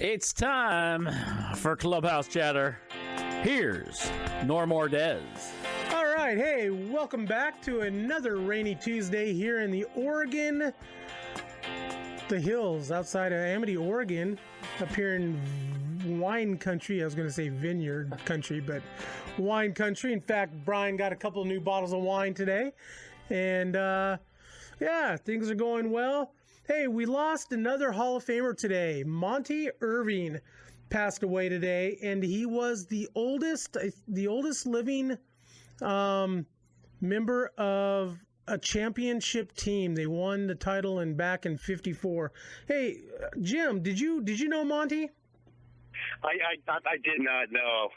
It's time for Clubhouse Chatter. Here's Norm Ordez. All right, hey, welcome back to another rainy Tuesday here in the hills outside of Amity, Oregon, up here in wine country. I was going to say vineyard country, but wine country. In fact, Brian got a couple of new bottles of wine today, and yeah, things are going well. Hey, we lost another Hall of Famer today. Monty Irving passed away today, and he was the oldest living member of a championship team. They won the title back in '54. Hey, Jim, did you know Monty? I did not know.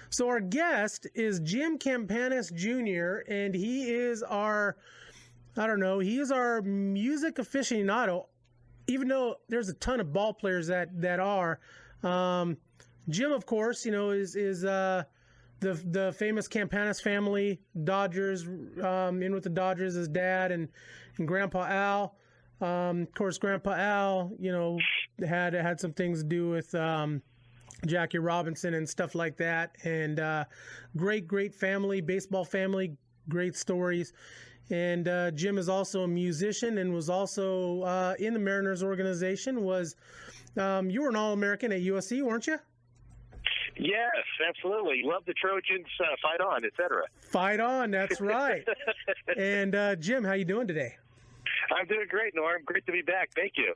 So our guest is Jim Campanis Jr., and he is our music aficionado, even though there's a ton of ball players that are. Jim, of course, is the famous Campanis family, Dodgers, in with the Dodgers, his dad and Grandpa Al. Of course, Grandpa Al, had some things to do with Jackie Robinson and stuff like that. And great family, baseball family, great stories. And Jim is also a musician and was also in the Mariners organization. You were an All-American at USC, weren't you? Yes, absolutely. Love the Trojans, fight on, etc. Fight on, that's right. And Jim, how you doing today? I'm doing great, Norm. Great to be back. Thank you.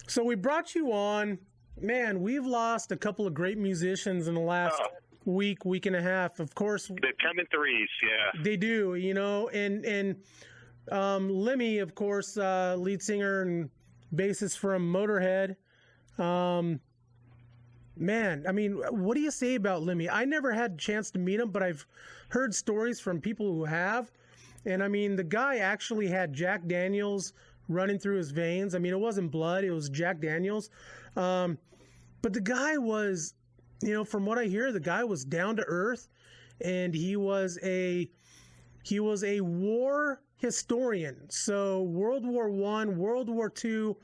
So we brought you on. Man, we've lost a couple of great musicians in the last week and a half. Of course, they come in threes. Yeah, they do. And Lemmy, of course, lead singer and bassist from Motorhead. Man, I mean, what do you say about Lemmy? I never had a chance to meet him, but I've heard stories from people who have. And I mean, the guy actually had Jack Daniels running through his veins. I mean, it wasn't blood, it was Jack Daniels. But the guy was, from what I hear, the guy was down to earth, and he was a war historian. So World War I, World War II,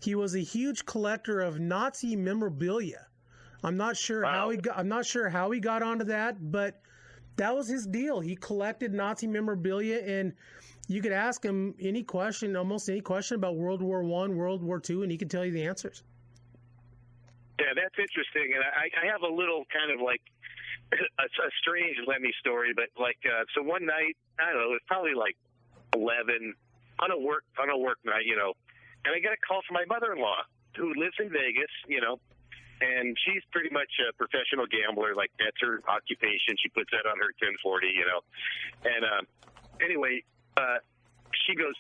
he was a huge collector of Nazi memorabilia. I'm not sure how he got onto that, but that was his deal. He collected Nazi memorabilia, and you could ask him almost any question about World War I, World War II, and he could tell you the answers. Yeah, that's interesting. And I have a little kind of like a strange Lemmy story, but so one night, I don't know, it was probably like 11 on a work night, and I got a call from my mother-in-law who lives in Vegas, and she's pretty much a professional gambler. Like, that's her occupation. She puts that on her 1040, And anyway, she goes,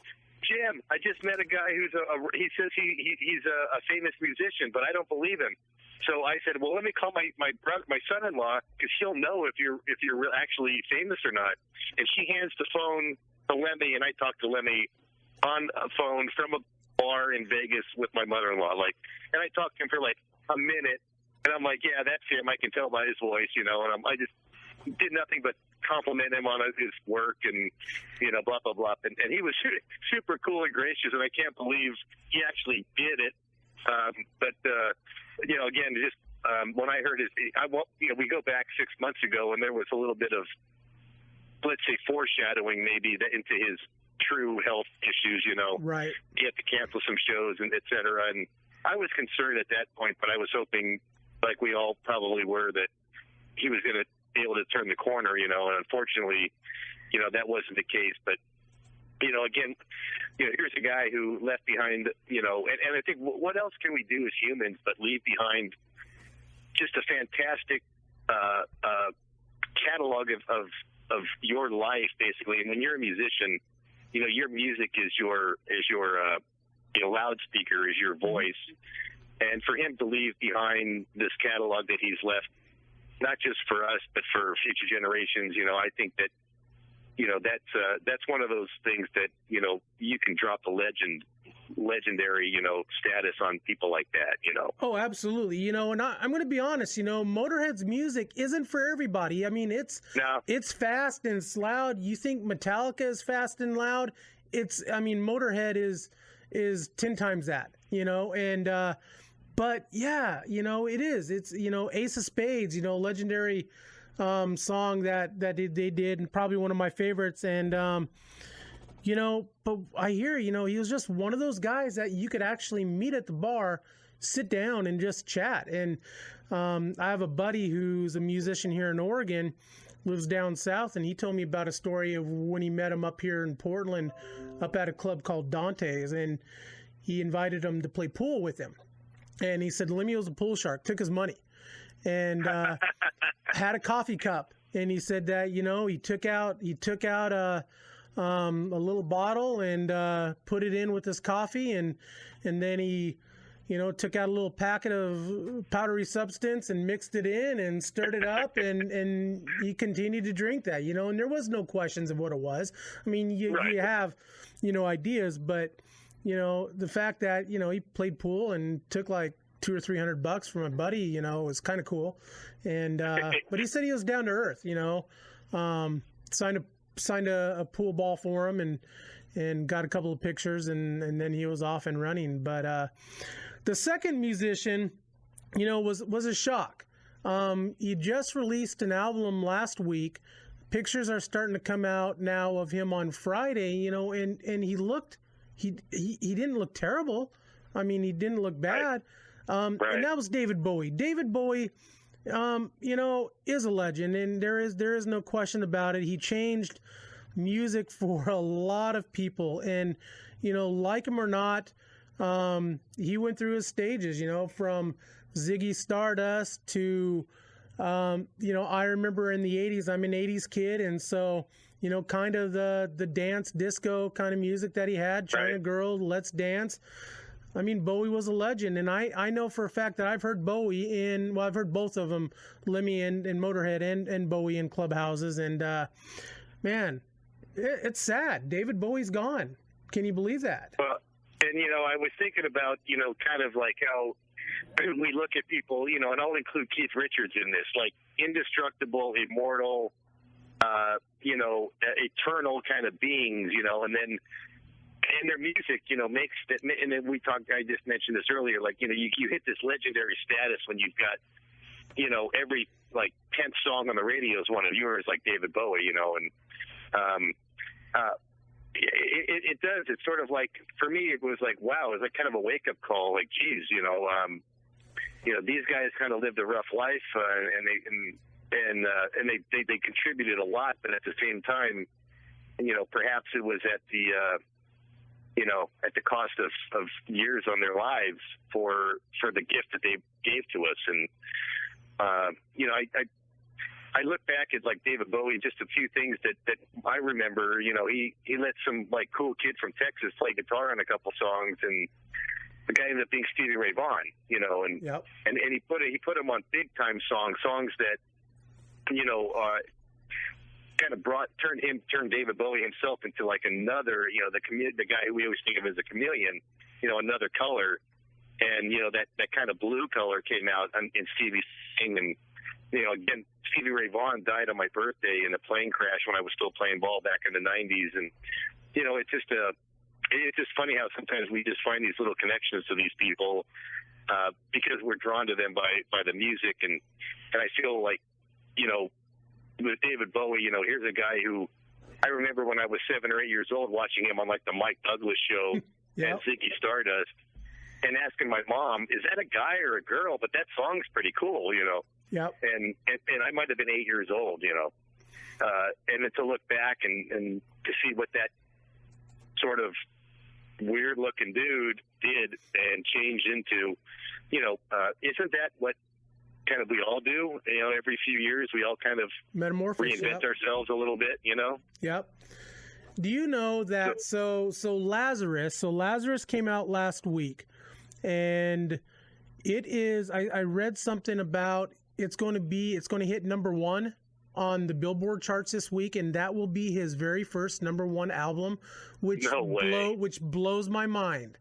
Jim, I just met a guy he says he's a famous musician, but I don't believe him. So I said, well, let me call my son-in-law, because he'll know if you're actually famous or not. And she hands the phone to Lemmy, and I talked to Lemmy on a phone from a bar in Vegas with my mother-in-law. And I talked to him for like a minute, and I'm like, yeah, that's him. I can tell by his voice, and I just did nothing but compliment him on his work and, blah, blah, blah. And he was super cool and gracious, and I can't believe he actually did it. Again, just when I heard we go back 6 months ago, and there was a little bit of, let's say, foreshadowing maybe into his true health issues, Right. He had to cancel some shows and et cetera. And I was concerned at that point, but I was hoping, like we all probably were, that he was going to be able to turn the corner, and unfortunately, that wasn't the case. But, again, here's a guy who left behind, and I think what else can we do as humans but leave behind just a fantastic catalog of your life, basically. And when you're a musician, your music is your loudspeaker, is your voice. And for him to leave behind this catalog that he's left, not just for us, but for future generations, I think that, that's one of those things that, you can drop the legendary, status on people like that, Oh, absolutely. And I'm going to be honest, Motorhead's music isn't for everybody. I mean, it's fast and it's loud. You think Metallica is fast and loud? Motorhead is 10 times that, and But yeah, it is. It's, Ace of Spades, legendary song that they did, and probably one of my favorites. And, but I hear, he was just one of those guys that you could actually meet at the bar, sit down and just chat. And I have a buddy who's a musician here in Oregon, lives down south, and he told me about a story of when he met him up here in Portland, up at a club called Dante's, and he invited him to play pool with him. And he said Lemmy was a pool shark, took his money, and had a coffee cup. And he said that, he took out a little bottle and put it in with his coffee, and then he took out a little packet of powdery substance and mixed it in and stirred it up, and he continued to drink that, and there was no questions of what it was. I mean, you have, ideas, but, the fact that, he played pool and took like $200 or $300 from a buddy, was kind of cool. And, but he said he was down to earth, signed a pool ball for him and got a couple of pictures, and then he was off and running. But, the second musician, was a shock. He just released an album last week. Pictures are starting to come out now of him on Friday, and he didn't look terrible. I mean, he didn't look bad. And that was David Bowie. David Bowie, is a legend, and there is no question about it. He changed music for a lot of people, and, like him or not, he went through his stages, from Ziggy Stardust to, I remember in the 80s, I'm an 80s kid. And so, kind of the dance disco kind of music that he had, China Girl, Let's Dance. I mean, Bowie was a legend. And I know for a fact that I've heard Bowie I've heard both of them, Lemmy and Motorhead and Bowie in clubhouses. And, man, it's sad. David Bowie's gone. Can you believe that? Well, and, I was thinking about, kind of like how we look at people, and I'll include Keith Richards in this, like indestructible, immortal, eternal kind of beings, and their music, makes that, and then I just mentioned this earlier, like, you hit this legendary status when you've got, every like 10th song on the radio is one of yours, like David Bowie, and, it does. It's sort of like, for me, it was like, wow, it was like kind of a wake up call. Like, geez, these guys kind of lived a rough life, and they contributed a lot, but at the same time, perhaps it was at the cost of years on their lives for the gift that they gave to us. And, I look back at like David Bowie, just a few things that I remember. He let some like cool kid from Texas play guitar on a couple songs, and the guy ended up being Stevie Ray Vaughan. And yep. and he put him on big time songs that kind of turned David Bowie himself into like another, the guy who we always think of as a chameleon, another color, and that kind of blue color came out in Stevie's singing. And again, Stevie Ray Vaughan died on my birthday in a plane crash when I was still playing ball back in the 90s. And, it's just funny how sometimes we just find these little connections to these people because we're drawn to them by the music. And I feel like, with David Bowie, here's a guy who I remember when I was 7 or 8 years old watching him on like the Mike Douglas show and Ziggy Stardust and asking my mom, is that a guy or a girl? But that song's pretty cool, Yep. And I might have been 8 years old, and then to look back and to see what that sort of weird looking dude did and changed into, isn't that what kind of we all do? Every few years we all kind of metamorphose, reinvent ourselves a little bit, Yep. Do you know that? So Lazarus came out last week, and it is. I read something about it's going to hit number 1 on the Billboard charts this week, and that will be his very first number 1 album, which blows my mind.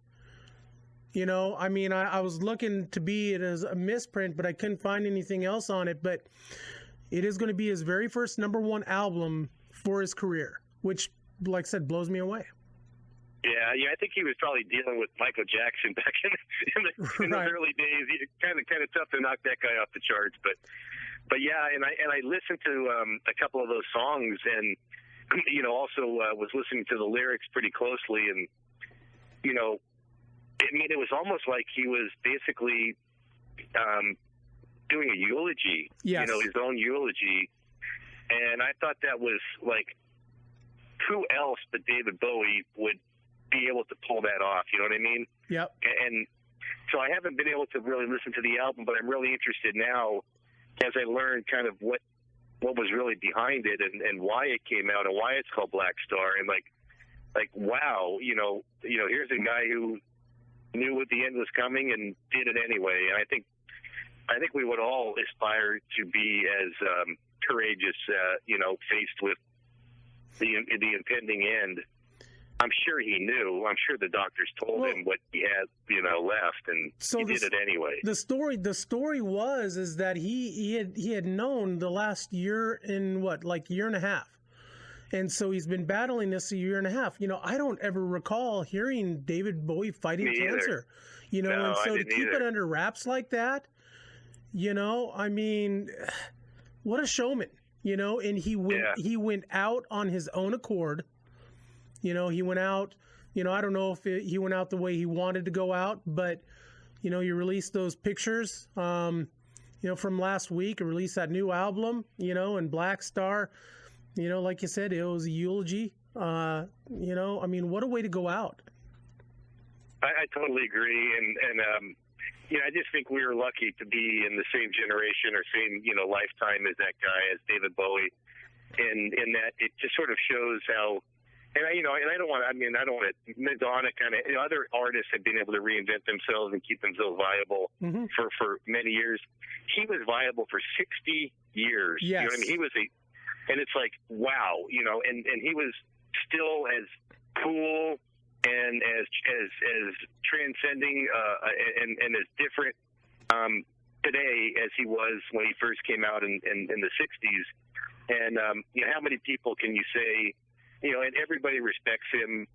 I mean, I was looking to be it as a misprint, but I couldn't find anything else on it. But it is going to be his very first number 1 album for his career, which, like I said, blows me away. Yeah, I think he was probably dealing with Michael Jackson back in those early days. Kind of tough to knock that guy off the charts, but yeah, and I listened to a couple of those songs, and also was listening to the lyrics pretty closely, and it was almost like he was basically doing a eulogy, yes. His own eulogy, and I thought that was like, who else but David Bowie would be able to pull that off? You know what I mean? Yep. And so I haven't been able to really listen to the album, but I'm really interested now as I learned kind of what was really behind it and why it came out and why it's called Black Star, and like wow, here's a guy who knew what the end was coming and did it anyway. And I think we would all aspire to be as courageous, faced with the impending end. I'm sure he knew. I'm sure the doctors told him what he had, left, and so he did it anyway. The story is that he had known the last year year and a half, and so he's been battling this a year and a half. I don't ever recall hearing David Bowie fighting cancer. No, and so to keep it under wraps like that, what a showman, and he went out on his own accord. He went out, I don't know if he went out the way he wanted to go out, but, he released those pictures, from last week, and released that new album, and Black Star, like you said, it was a eulogy. What a way to go out. I totally agree. And I just think we were lucky to be in the same generation or same, lifetime as that guy, as David Bowie. And in that it just sort of shows how, and I don't want to, Madonna kind of, other artists have been able to reinvent themselves and keep themselves viable for many years. He was viable for 60 years. Yes. He was and it's like, wow, and he was still as cool and as transcending and as different today as he was when he first came out in the 60s. And how many people can you say, and everybody respects him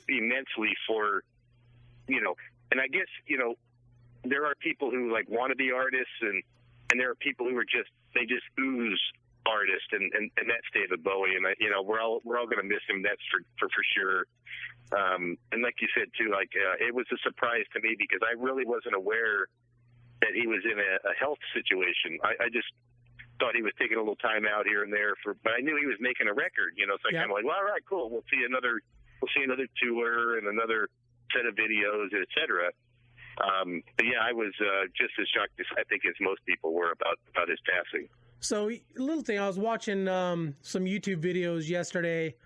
immensely for, and I guess, there are people who want to be artists, and there are people who are they just ooze artist, and that's David Bowie, and we're all going to miss him. That's for sure. And like you said too, it was a surprise to me because I really wasn't aware that he was in a health situation. I just thought he was taking a little time out here and there but I knew he was making a record, so I kind of well, all right, cool. We'll see another tour and another set of videos, etc. But yeah, I was just as shocked as I think as most people were about his passing. So a little thing, I was watching some YouTube videos yesterday,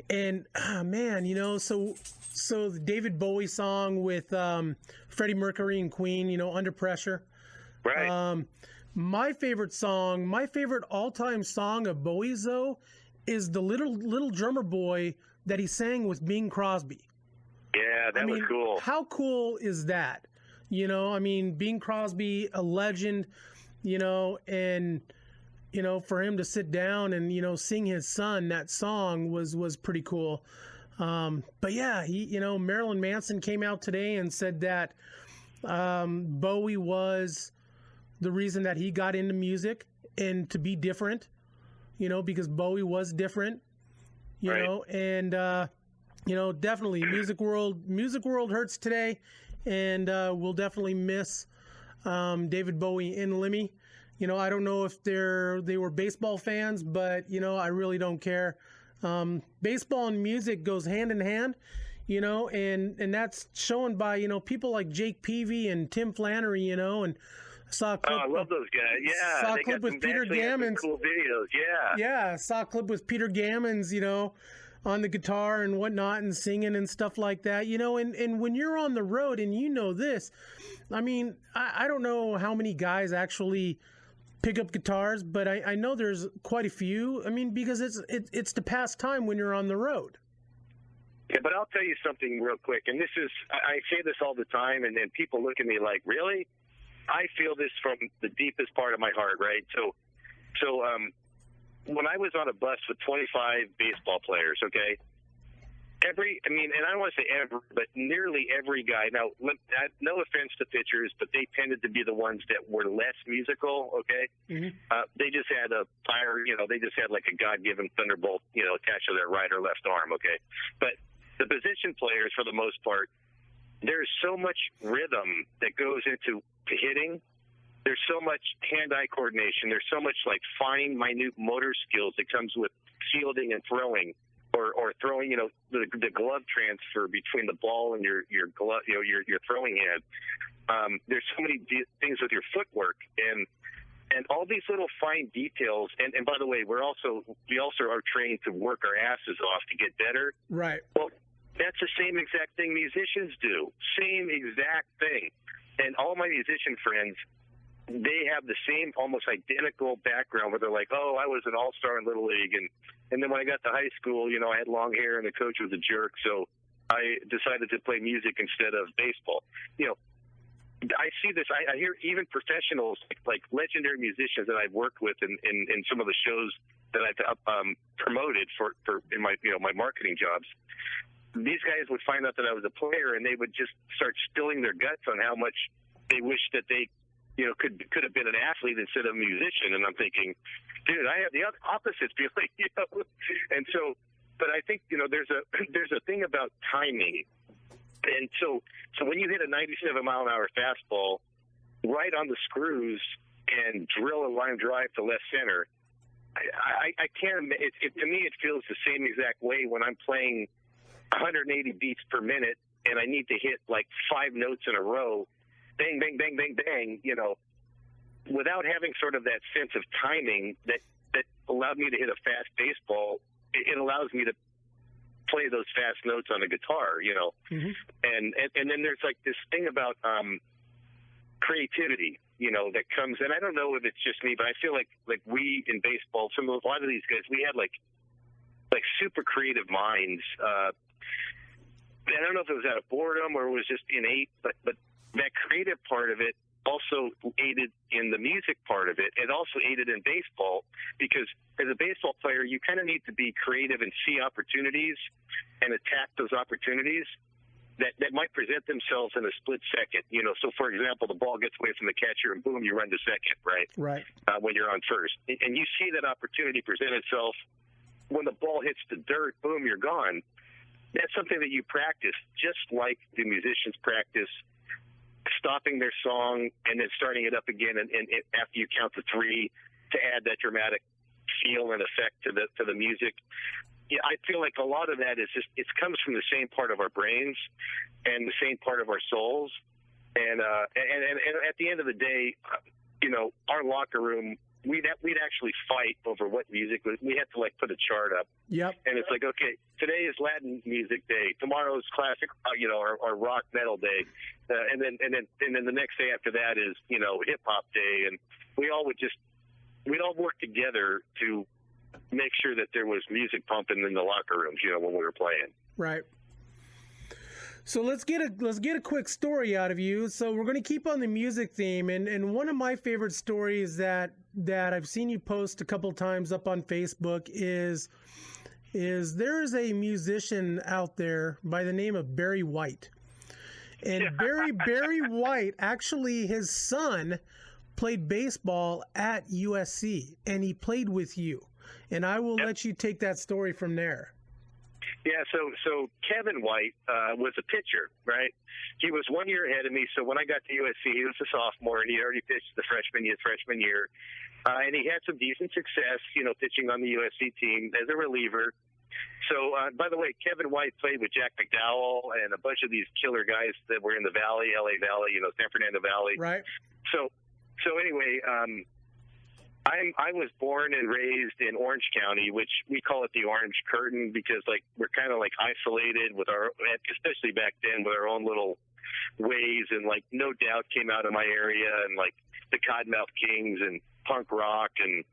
and so the David Bowie song with Freddie Mercury and Queen, Under Pressure. Right. My favorite all-time song of Bowie's, though, is the little drummer boy that he sang with Bing Crosby. Yeah, that was cool. How cool is that? Bing Crosby, a legend, and for him to sit down and sing his son that song was pretty cool. But yeah, Marilyn Manson came out today and said that Bowie was the reason that he got into music and to be different, because Bowie was different, and definitely music world hurts today, and we'll definitely miss David Bowie and Lemmy. I don't know if they were baseball fans, but I really don't care. Baseball and music goes hand in hand, and that's shown by people like Jake Peavy and Tim Flannery, and saw a clip, I love those guys. Yeah, saw a clip with Peter Gammons. Cool videos. Yeah, saw a clip with Peter Gammons, on the guitar and whatnot and singing and stuff like that, and when you're on the road and this, I don't know how many guys actually pick up guitars, but I know there's quite a few. Because it's to pass time when you're on the road. Yeah, but I'll tell you something real quick, and this is, I say this all the time, and then people look at me like, really? I feel this from the deepest part of my heart, right? So when I was on a bus with 25 baseball players, okay, and I don't want to say every, but nearly every guy. Now, no offense to pitchers, but they tended to be the ones that were less musical. Okay, they just had a fire. They just had like a God-given thunderbolt, attached to their right or left arm. Okay, but the position players, for the most part, there's so much rhythm that goes into hitting. There's so much hand-eye coordination. There's so much like fine, minute motor skills that comes with fielding and throwing. Or throwing, the glove transfer between the ball and your glove, your throwing hand. There's so many things with your footwork and all these little fine details. And by the way, we also are trained to work our asses off to get better. Right. Well, that's the same exact thing musicians do. Same exact thing. And all my musician friends, they have the same, almost identical background where they're like, oh, I was an all-star in Little League. And then when I got to high school, I had long hair and the coach was a jerk. So I decided to play music instead of baseball. I see this. I hear even professionals, like legendary musicians that I've worked with in some of the shows that I've promoted for in my marketing jobs. These guys would find out that I was a player and they would just start spilling their guts on how much they wish that they could have been an athlete instead of a musician. And I'm thinking, dude, I have the opposite feeling, And so, but I think, there's a thing about timing. And so when you hit a 97 mile an hour fastball right on the screws and drill a line drive to left center, I can't, to me, it feels the same exact way when I'm playing 180 beats per minute and I need to hit like 5 notes in a row. Bang, bang, bang, bang, bang, without having sort of that sense of timing that allowed me to hit a fast baseball, it allows me to play those fast notes on a guitar, And then there's like this thing about creativity, that comes, and I don't know if it's just me, but I feel like we in baseball, a lot of these guys, we had like super creative minds. I don't know if it was out of boredom or it was just innate, but that creative part of it also aided in the music part of it. It also aided in baseball because as a baseball player, you kind of need to be creative and see opportunities and attack those opportunities that might present themselves in a split second. So for example, the ball gets away from the catcher and boom, you run to second, right? Right. When you're on first. And you see that opportunity present itself when the ball hits the dirt, boom, you're gone. That's something that you practice, just like the musicians practice stopping their song and then starting it up again and after you count to 3 to add that dramatic feel and effect to the music. Yeah, I feel like a lot of that is just it comes from the same part of our brains and the same part of our souls. And at the end of the day, our locker room, we'd actually fight over what music was. We had to put a chart up. Yep. And it's like, okay, today is Latin music day. Tomorrow's classic, or rock metal day. And then the next day after that is, hip hop day. And we'd all work together to make sure that there was music pumping in the locker rooms, when we were playing. Right. So let's get a quick story out of you. So we're going to keep on the music theme, and one of my favorite stories that I've seen you post a couple times up on Facebook is there is a musician out there by the name of Barry White, and Barry White, actually his son played baseball at USC, and he played with you, and I will let you take that story from there. Yeah, so Kevin White was a pitcher, right? He was 1 year ahead of me. So when I got to USC, he was a sophomore, and he already pitched the freshman year. And he had some decent success, pitching on the USC team as a reliever. So, by the way, Kevin White played with Jack McDowell and a bunch of these killer guys that were in the Valley, LA Valley, San Fernando Valley. Right. So anyway, I was born and raised in Orange County, which we call it the Orange Curtain because we're kind of isolated with especially back then with our own little ways, and No Doubt came out of my area, and the Cottonmouth Kings and punk rock and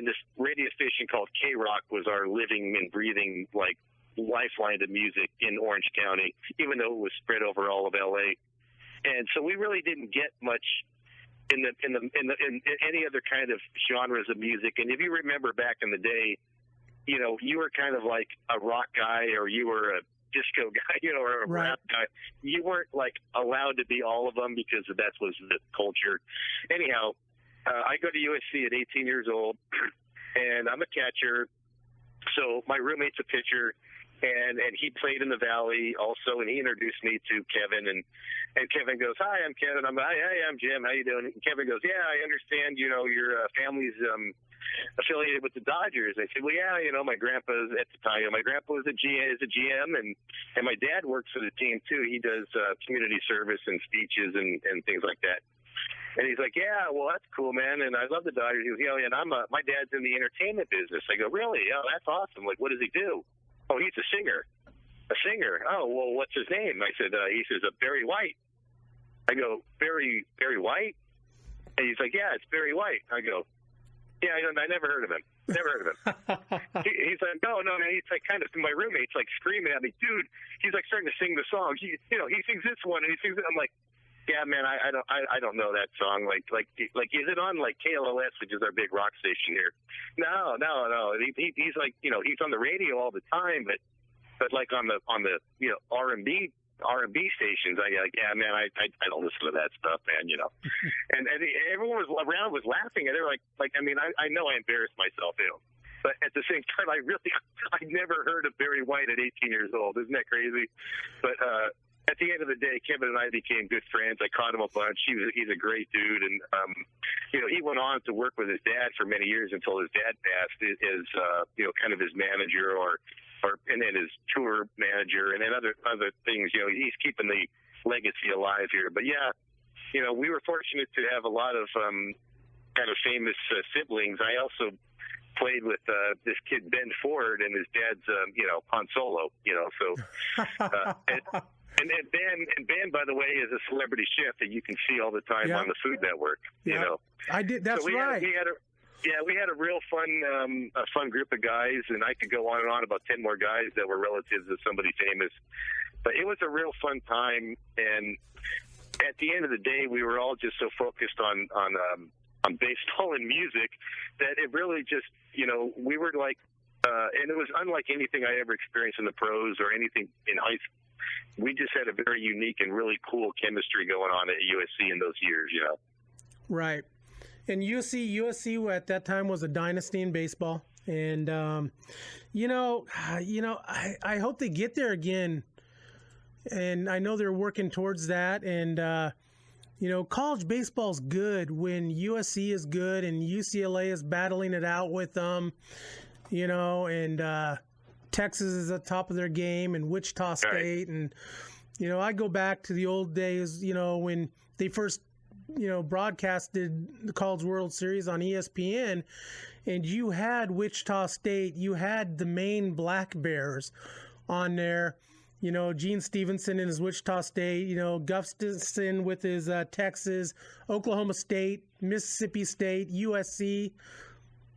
this radio station called K-Rock was our living and breathing lifeline to music in Orange County, even though it was spread over all of LA. And so we really didn't get much in any other kind of genres of music. And if you remember back in the day, you were kind of like a rock guy, or you were a disco guy, or a rap guy. You weren't like allowed to be all of them because that was the culture. Anyhow, I go to USC at 18 years old, and I'm a catcher. So my roommate's a pitcher, and he played in the Valley also, and he introduced me to Kevin, and Kevin goes, "Hi, I'm Kevin." I'm, "Hey, I'm Jim. How you doing?" And Kevin goes, "Yeah, I understand. Your family's affiliated with the Dodgers." I said, "Well, yeah, my grandpa's at the time. My grandpa is a GM, and my dad works for the team too. He does community service and speeches and things like that." And he's like, "Yeah, well, that's cool, man. And I love the Dodgers." He goes, "Yeah, and my dad's in the entertainment business." I go, "Really? Oh, that's awesome. Like, what does he do?" "Oh, he's a singer." "A singer? Oh, well, what's his name?" I said, he says, "Barry White." I go, Barry White?" And he's like, "Yeah, it's Barry White." I go, "Yeah, I never heard of him. Never heard of him." He's like, no, man. He's like, kind of, my roommate's like screaming at me, "Dude," he's like starting to sing the song. He sings this one and he sings it. I'm like, "Yeah, man, I don't know that song. Like, is it on like KLOS, which is our big rock station here?" No. He's like, he's on the radio all the time, but like on the R&B stations, I like, "Yeah, man, I don't listen to that stuff, man, and everyone around was laughing, and they're like, I know I embarrassed myself, but at the same time, I never heard of Barry White at 18 years old. Isn't that crazy? But at the end of the day, Kevin and I became good friends. I caught him a bunch. He's a great dude, and he went on to work with his dad for many years until his dad passed as kind of his manager and then his tour manager and then other things. He's keeping the legacy alive here. But yeah, we were fortunate to have a lot of kind of famous siblings. I also played with this kid Ben Ford and his dad's Han Solo. And Ben, by the way, is a celebrity chef that you can see all the time on the Food Network. I did. That's right. We had a real fun group of guys, and I could go on and on about 10 more guys that were relatives of somebody famous. But it was a real fun time, and at the end of the day, we were all just so focused on baseball and music that it really just, we were like, and it was unlike anything I ever experienced in the pros or anything in high school. We just had a very unique and really cool chemistry going on at USC in those years, Right. And USC at that time was a dynasty in baseball. And, I hope they get there again. And I know they're working towards that. And, college baseball's good when USC is good and UCLA is battling it out with them, and Texas is at the top of their game, and Wichita State. And, I go back to the old days, when they first, broadcasted the College World Series on ESPN, and you had Wichita State, you had the Maine Black Bears on there, Gene Stevenson and his Wichita State, Gustafson with his Texas, Oklahoma State, Mississippi State, USC.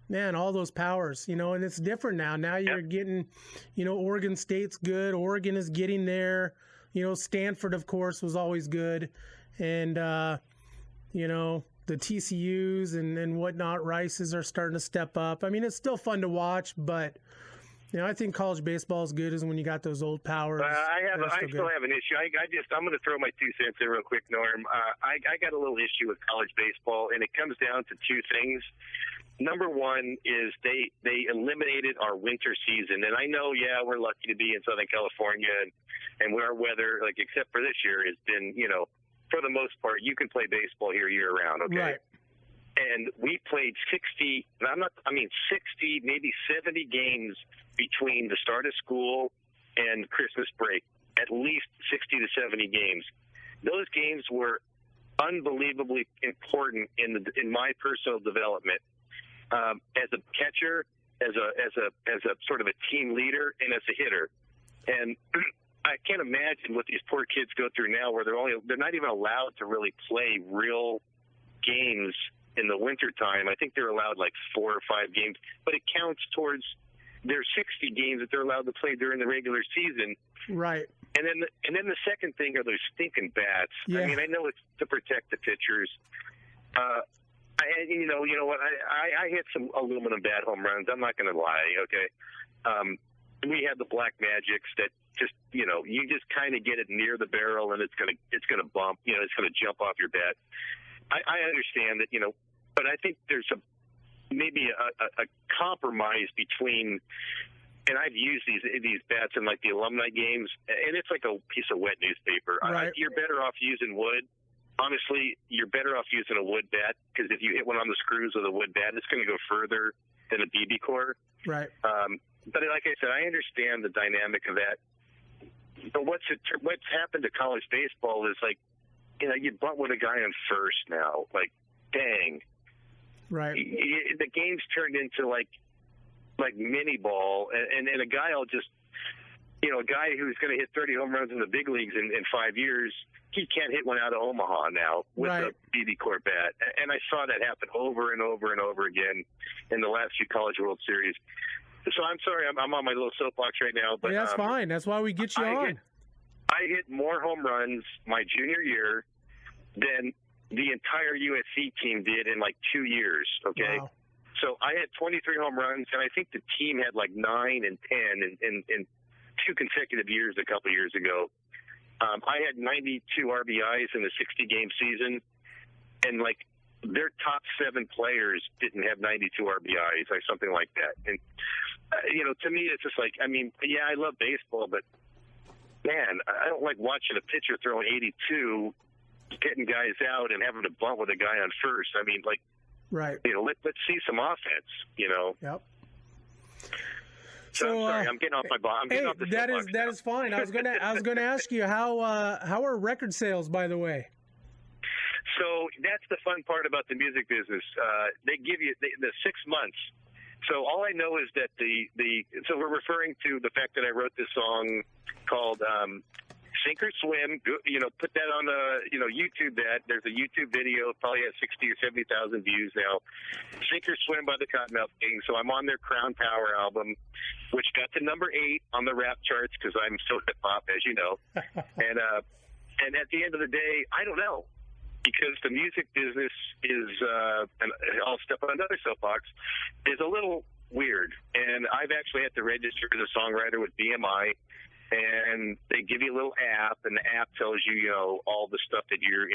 Man, all those powers, and it's different now. Now you're getting, Oregon State's good. Oregon is getting there. Stanford, of course, was always good. And, the TCUs and whatnot, Rice's are starting to step up. I mean, it's still fun to watch, but, I think college baseball is good is when you got those old powers. I still have an issue. I'm going to throw my 2 cents in real quick, Norm. I got a little issue with college baseball, and it comes down to two things. Number one is they eliminated our winter season. And I know, we're lucky to be in Southern California and where our weather, like except for this year, has been, for the most part, you can play baseball here year round, okay? Right. And we played 60, maybe 70 games between the start of school and Christmas break, at least 60 to 70 games. Those games were unbelievably important in my personal development. As a catcher, as a sort of a team leader, and as a hitter. And I can't imagine what these poor kids go through now, where they're not even allowed to really play real games in the wintertime. I think they're allowed like 4 or 5 games, but it counts towards their 60 games that they're allowed to play during the regular season. Right. And then the second thing are those stinking bats. Yeah. I mean, I know it's to protect the pitchers. You know what? I hit some aluminum bat home runs. I'm not going to lie. Okay, we had the Black Magics that just, you just kind of get it near the barrel and it's gonna bump, it's gonna jump off your bat. I understand that, but I think there's maybe a compromise between, and I've used these bats in like the alumni games, and it's like a piece of wet newspaper. Right. You're better off using wood. Honestly, you're better off using a wood bat, because if you hit one on the screws with a wood bat, it's going to go further than a BB core. Right. But like I said, I understand the dynamic of that. But what's happened to college baseball is like, you bunt with a guy on first now. Like, dang. Right. The game's turned into like mini ball, and a guy will just, a guy who's going to hit 30 home runs in the big leagues in 5 years, he can't hit one out of Omaha now with right. a BB core bat. And I saw that happen over and over and over again in the last few College World Series. So I'm sorry, I'm on my little soapbox right now. But yeah, that's fine. That's why we get you on. I hit more home runs my junior year than the entire USC team did in like 2 years, okay? Wow. So I had 23 home runs, and I think the team had like 9 and 10 in 2 consecutive years a couple years ago. I had 92 RBIs in a 60-game season, and like their top 7 players didn't have 92 RBIs or something like that. And, to me, it's just like, I love baseball, but man, I don't like watching a pitcher throwing 82, getting guys out and having to bunt with a guy on first. Right. Let's see some offense, Yep. So I'm sorry, I'm getting off my box. That is fine. I was gonna ask you how are record sales, by the way? So that's the fun part about the music business. They give you the 6 months. So all I know is that so we're referring to the fact that I wrote this song called Sink or Swim. Put that on YouTube. There's a YouTube video. It probably has 60 or 70,000 views now. Sink or Swim by the Cottonmouth Kings. So I'm on their Crown Power album, which got to number 8 on the rap charts because I'm so hip hop, as you know. And at the end of the day, I don't know, because the music business is, and I'll step on another soapbox, is a little weird. And I've actually had to register as a songwriter with BMI. And they give you a little app, and the app tells you, all the stuff that you're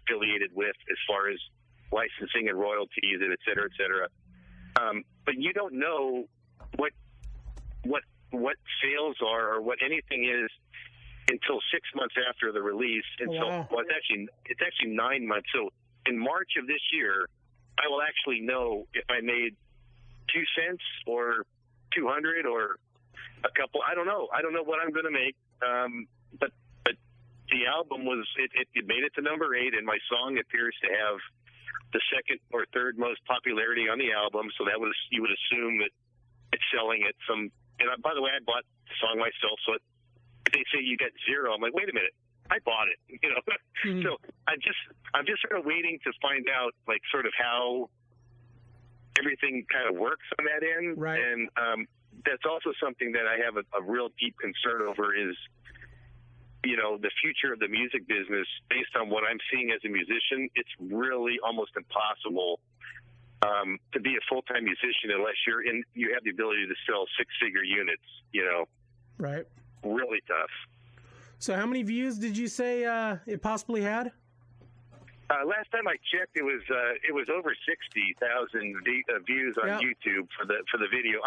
affiliated with as far as licensing and royalties and et cetera, et cetera. But you don't know what sales are or what anything is until 6 months after the release. And wow. So it's actually 9 months. So in March of this year, I will actually know if I made 2 cents or 200 or a couple. I don't know what I'm going to make. But the album it made it to number 8, and my song appears to have the second or third most popularity on the album. So you would assume that it's selling at some. And by the way, I bought the song myself. So if they say you got 0, I'm like, wait a minute, I bought it. Mm-hmm. So I'm just sort of waiting to find out, like, sort of how everything kind of works on that end. Right. And that's also something that I have a real deep concern over is, the future of the music business. Based on what I'm seeing as a musician, it's really almost impossible to be a full-time musician unless you have the ability to sell 6-figure units. Right. Really tough. So how many views did you say it possibly had? Last time I checked, it was over 60,000 views on YouTube for the video.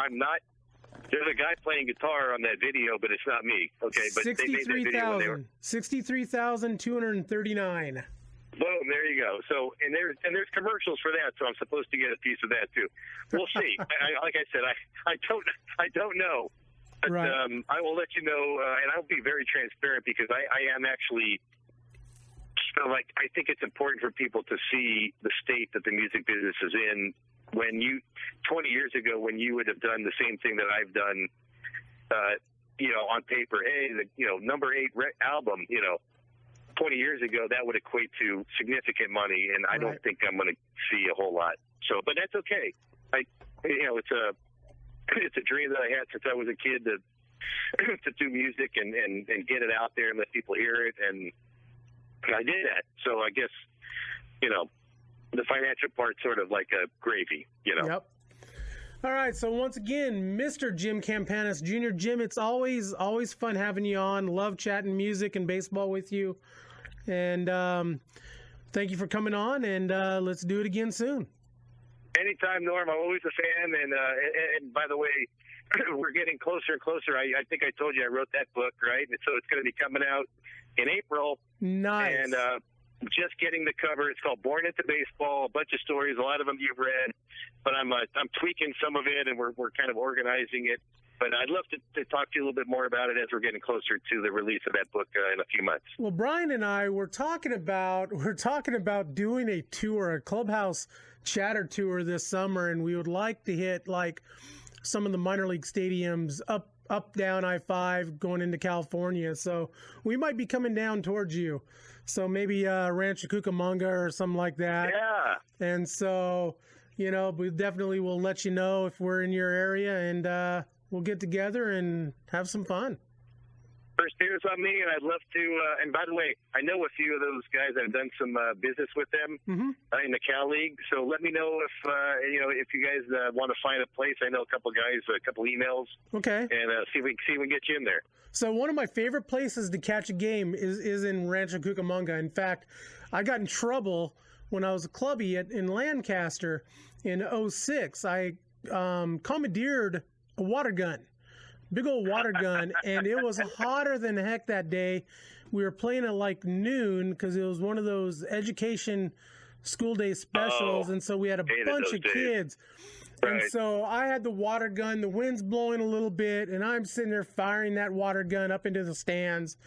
There's a guy playing guitar on that video, but it's not me. Okay, but they made that video when they were 63,239. Boom! There you go. So and there's commercials for that, so I'm supposed to get a piece of that too. We'll see. Like I said, I don't know. But, right. I will let you know, and I'll be very transparent because I am actually. So, I think it's important for people to see the state that the music business is in. 20 years ago, when you would have done the same thing that I've done, on paper, hey, number 8 album, 20 years ago, that would equate to significant money, and I don't think I'm going to see a whole lot. So, but that's okay. It's a dream that I had since I was a kid to do music and get it out there and let people hear it, and I did that. So I guess, the financial part's sort of like a gravy, Yep. All right, so once again, Mr. Jim Campanis Jr. Jim, it's always fun having you on. Love chatting music and baseball with you. And thank you for coming on, and let's do it again soon. Anytime, Norm. I'm always a fan. And by the way, we're getting closer and closer. I think I told you I wrote that book, right? And so it's going to be coming out in April. Nice. And just getting the cover. It's called Born into Baseball. A bunch of stories. A lot of them you've read. But I'm tweaking some of it, and we're kind of organizing it. But I'd love to talk to you a little bit more about it as we're getting closer to the release of that book in a few months. Well, Brian and I were talking about doing a tour, a Clubhouse Chatter tour this summer, and we would like to hit like some of the minor league stadiums up down I-5 going into California. So we might be coming down towards you. So maybe Rancho Cucamonga or something like that. Yeah. And so, we definitely will let you know if we're in your area, and we'll get together and have some fun. First year's on me, and I'd love to. And by the way, I know a few of those guys. I've done some business with them in the Cal League. So let me know if you guys want to find a place. I know a couple guys, a couple emails. Okay. And see if we can get you in there. So one of my favorite places to catch a game is in Rancho Cucamonga. In fact, I got in trouble when I was a clubby in Lancaster in 2006. I commandeered a water gun. Big old water gun, and it was hotter than heck that day. We were playing at like noon because it was one of those education school day specials, and so we had a bunch of kids. Right. And so I had the water gun, the wind's blowing a little bit, and I'm sitting there firing that water gun up into the stands.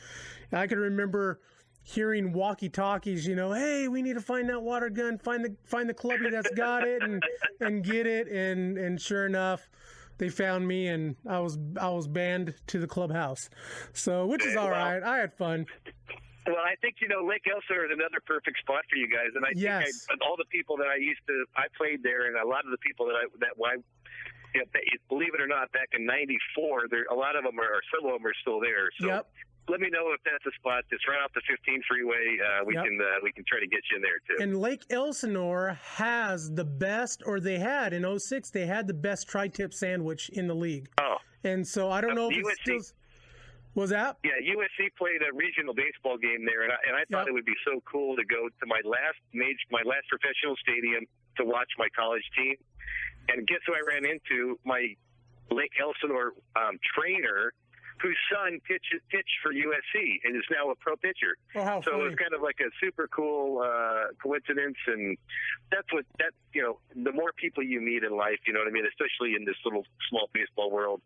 And I could remember hearing walkie-talkies, hey, we need to find that water gun, find the clubby that's got it, and get it. And sure enough, they found me, and I was banned to the clubhouse. So, which is all right. I had fun. Well, I think Lake Elsinore is another perfect spot for you guys, and I think all the people that I played there, and a lot of the people believe it or not, back in '94, a lot of them some of them are still there. So. Yep. Let me know if that's a spot that's right off the 15 freeway. We can try to get you in there too. And Lake Elsinore has the best, or they had in 2006, they had the best tri-tip sandwich in the league. Oh. And so I don't know if it's still. Was that? Yeah, USC played a regional baseball game there, and I thought it would be so cool to go to my last professional stadium to watch my college team. And guess who I ran into? My Lake Elsinore trainer, whose son pitched for USC and is now a pro pitcher. Oh, how so funny. It was kind of like a super cool coincidence, and the more people you meet in life, you know what I mean, especially in this little small baseball world,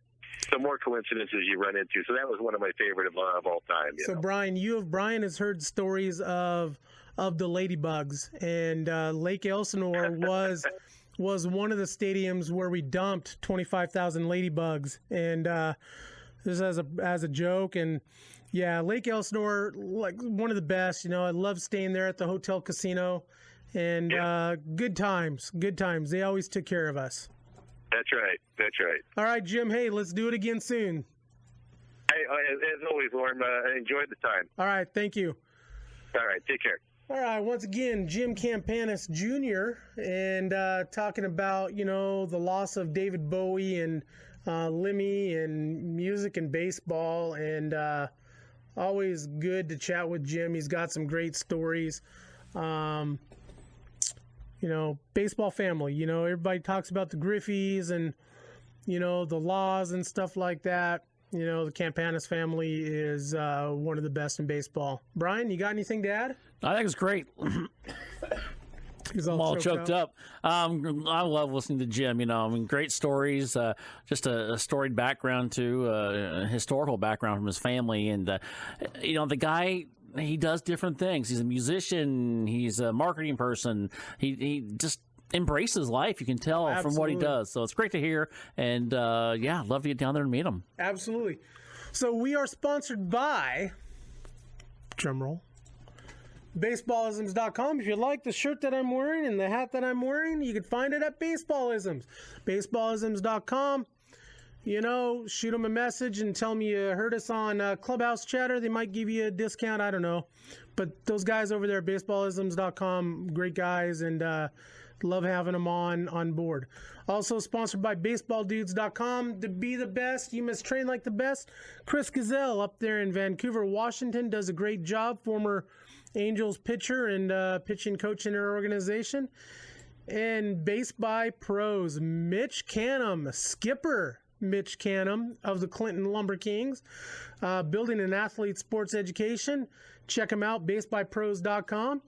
the more coincidences you run into. So that was one of my favorite of all time. So Brian, Brian has heard stories of the Ladybugs, and Lake Elsinore was one of the stadiums where we dumped 25,000 Ladybugs, and just as a joke. And yeah, Lake Elsinore, like one of the best. I love staying there at the hotel casino, and good times. They always took care of us. That's right. All right, Jim. Hey, let's do it again soon. Hey, as always, Lauren, I enjoyed the time. All right, thank you. All right, take care. All right, once again, Jim Campanis Jr. and talking about the loss of David Bowie and Lemmy and music and baseball, and always good to chat with Jim. He's got some great stories. Baseball family, everybody talks about the Griffeys and, the laws and stuff like that. The Campanis family is one of the best in baseball. Brian, you got anything to add? I think it's great. He's all choked up. I love listening to Jim. Great stories, just a storied background too, a historical background from his family. And, the guy, he does different things. He's a musician. He's a marketing person. He just embraces life. You can tell from what he does. So it's great to hear. And, I'd love to get down there and meet him. Absolutely. So we are sponsored by, drumroll, baseballisms.com. If you like the shirt that I'm wearing and the hat that I'm wearing, you can find it at Baseballisms. Baseballisms.com. Shoot them a message and tell them you heard us on Clubhouse Chatter. They might give you a discount. I don't know. But those guys over there at Baseballisms.com, great guys, and Love having them on board. Also sponsored by BaseballDudes.com. To be the best, you must train like the best. Chris Gazelle up there in Vancouver, Washington, does a great job. Former Angels pitcher and pitching coach in their organization. And Base by Pros, Mitch Canham, skipper Mitch Canham of the Clinton Lumber Kings, building an athlete sports education. Check him out, basebypros.com.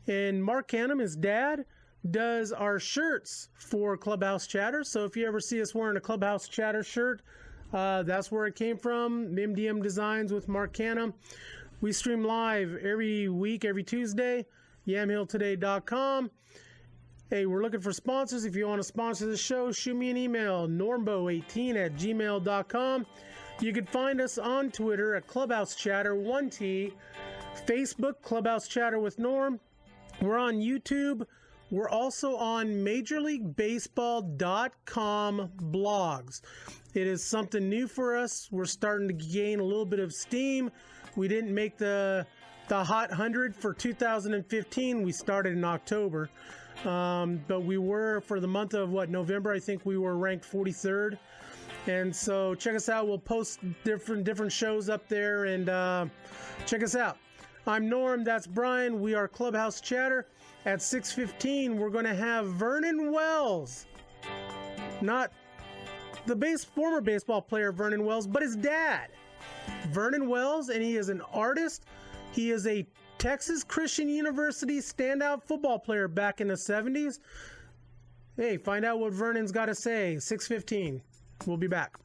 And Mark Canham, his dad, does our shirts for Clubhouse Chatter. So if you ever see us wearing a Clubhouse Chatter shirt, that's where it came from. MDM Designs with Mark Canham. We stream live every week, every Tuesday, yamhilltoday.com. Hey, we're looking for sponsors. If you want to sponsor the show, shoot me an email, normbo18@gmail.com. You can find us on Twitter at Clubhouse Chatter, 1T, Facebook, Clubhouse Chatter with Norm. We're on YouTube. We're also on MajorLeagueBaseball.com blogs. It is something new for us. We're starting to gain a little bit of steam. We didn't make the Hot 100 for 2015. We started in October. But we were, for the month of November, I think we were ranked 43rd. And so check us out. We'll post different shows up there, and check us out. I'm Norm. That's Brian. We are Clubhouse Chatter. At 6:15, we're going to have Vernon Wells. Not the former baseball player Vernon Wells, but his dad, Vernon Wells, and he is an artist. He is a Texas Christian University standout football player back in the 70s. Hey, find out what Vernon's got to say. 6:15. We'll be back.